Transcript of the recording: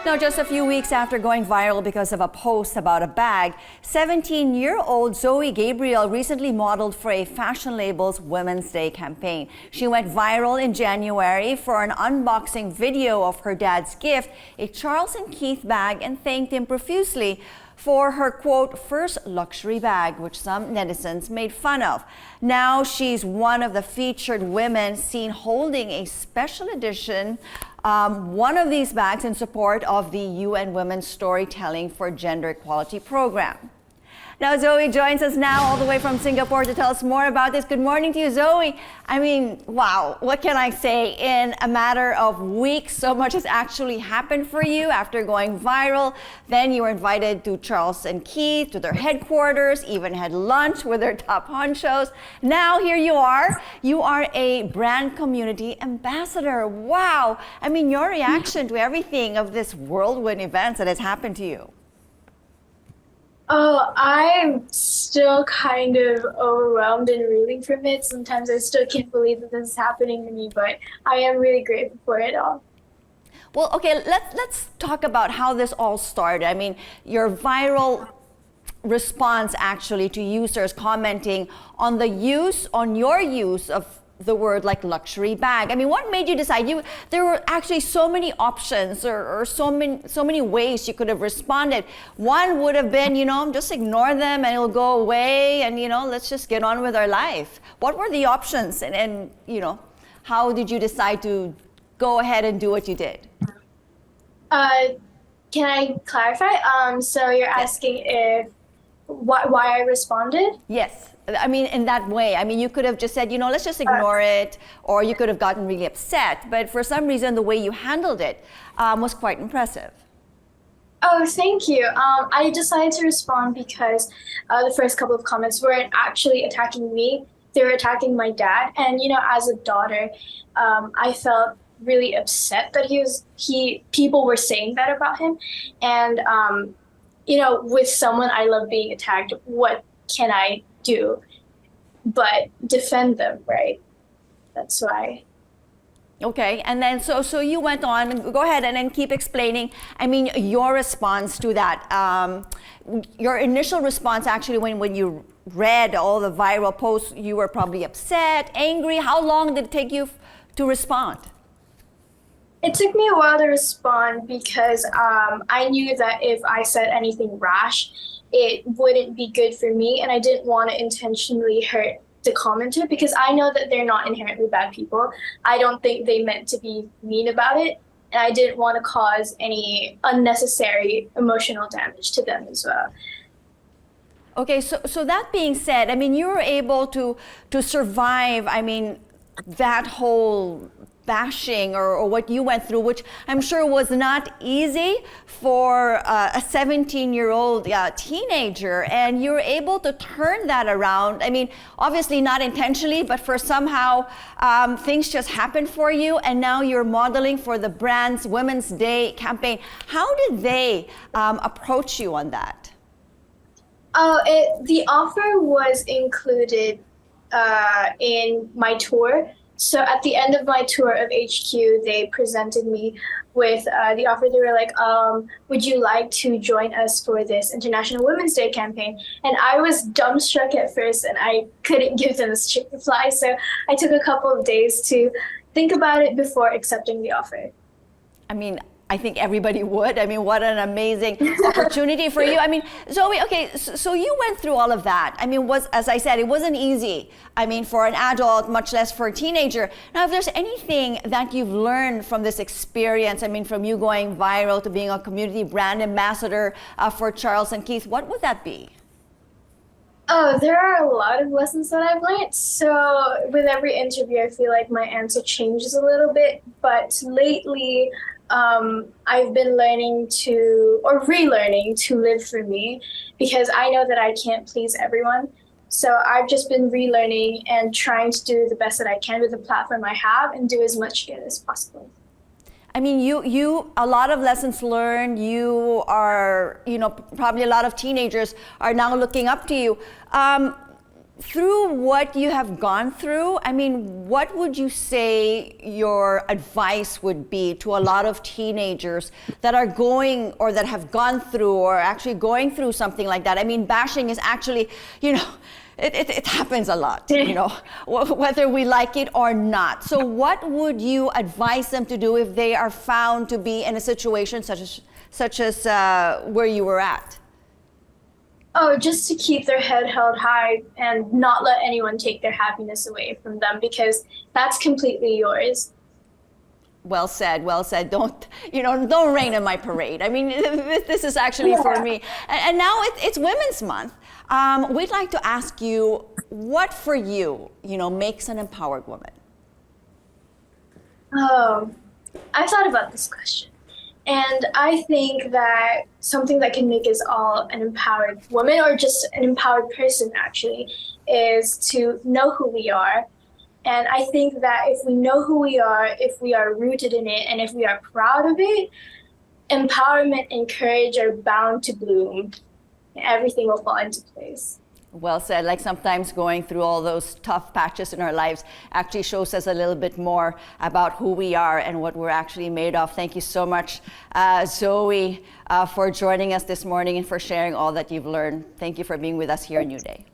Now, just a few weeks after going viral because of a post about a bag, 17-year-old Zoe Gabriel recently modeled for a fashion label's Women's Day campaign. She went viral in January for an unboxing video of her dad's gift, a Charles & Keith bag, and thanked him profusely for her, quote, first luxury bag, which some netizens made fun of. Now she's one of the featured women seen holding a special edition one of these bags in support of the UN Women's Storytelling for Gender Equality program. Now Zoe joins us now all the way from Singapore to tell us more about this. Good morning to you, Zoe. I mean, wow, what can I say? In a matter of weeks, so much has actually happened for you after going viral. Then you were invited to Charles & Keith, to their headquarters, even had lunch with their top honchos. Now here you are. You are a brand community ambassador. Wow. I mean, your reaction to everything of this whirlwind events that has happened to you. Oh, I'm still kind of overwhelmed and reeling from it. Sometimes I still can't believe that this is happening to me, but I am really grateful for it all. Well, okay, let's talk about how this all started. I mean, your viral response actually to users commenting on your use of the word like luxury bag. I mean, what made you decide? There were actually so many options or so many ways you could have responded. One would have been, just ignore them and it'll go away and, let's just get on with our life. What were the options and how did you decide to go ahead and do what you did? Can I clarify? So you're asking if why I responded? Yes. I mean, in that way. I mean, you could have just said, let's just ignore it, or you could have gotten really upset. But for some reason, the way you handled it was quite impressive. Oh, thank you. I decided to respond because the first couple of comments weren't actually attacking me. They were attacking my dad. And, as a daughter, I felt really upset that people were saying that about him. And, with someone I love being attacked, what can I do but defend them, right? That's why. Okay, and then so you went on. Go ahead and then keep explaining. I mean, your response to that. Your initial response, actually, when you read all the viral posts, you were probably upset, angry. How long did it take you to respond? It took me a while to respond because I knew that if I said anything rash, it wouldn't be good for me, and I didn't want to intentionally hurt the commenter because I know that they're not inherently bad people. I don't think they meant to be mean about it, and I didn't want to cause any unnecessary emotional damage to them as well. Okay, so that being said, I mean, you were able to survive, I mean, that whole bashing or what you went through, which I'm sure was not easy for a 17-year-old teenager, and you're able to turn that around. I mean, obviously not intentionally, but for somehow things just happened for you, and now you're modeling for the brand's Women's Day campaign. How did they approach you on that? The offer was included in my tour. So at the end of my tour of HQ, they presented me with the offer. They were like, would you like to join us for this International Women's Day campaign? And I was dumbstruck at first, and I couldn't give them a straight reply. So I took a couple of days to think about it before accepting the offer. I mean, I think everybody would. I mean, what an amazing opportunity for you. I mean, Zoe, okay, so you went through all of that. I mean, as I said, it wasn't easy. I mean, for an adult, much less for a teenager. Now, if there's anything that you've learned from this experience, I mean, from you going viral to being a community brand ambassador for Charles & Keith, what would that be? Oh, there are a lot of lessons that I've learned. So with every interview, I feel like my answer changes a little bit. But lately, I've been learning relearning to live for me because I know that I can't please everyone. So I've just been relearning and trying to do the best that I can with the platform I have and do as much good as possible. I mean, you a lot of lessons learned. You are, probably a lot of teenagers are now looking up to you. through what you have gone through, I mean, what would you say your advice would be to a lot of teenagers that are going or that have gone through or actually going through something like that? I mean, bashing is actually, it happens a lot, whether we like it or not. So what would you advise them to do if they are found to be in a situation such as where you were at? Oh, just to keep their head held high and not let anyone take their happiness away from them, because that's completely yours. Well said, well said. Don't rain on my parade. I mean, this is actually for me. And now it's Women's Month. We'd like to ask you, what for you, makes an empowered woman? Oh, I thought about this question. And I think that something that can make us all an empowered woman, or just an empowered person actually, is to know who we are. And I think that if we know who we are, if we are rooted in it, and if we are proud of it, empowerment and courage are bound to bloom. And everything will fall into place. Well said. Like sometimes going through all those tough patches in our lives actually shows us a little bit more about who we are and what we're actually made of. Thank you so much, Zoe, for joining us this morning and for sharing all that you've learned. Thank you for being with us here in New Day.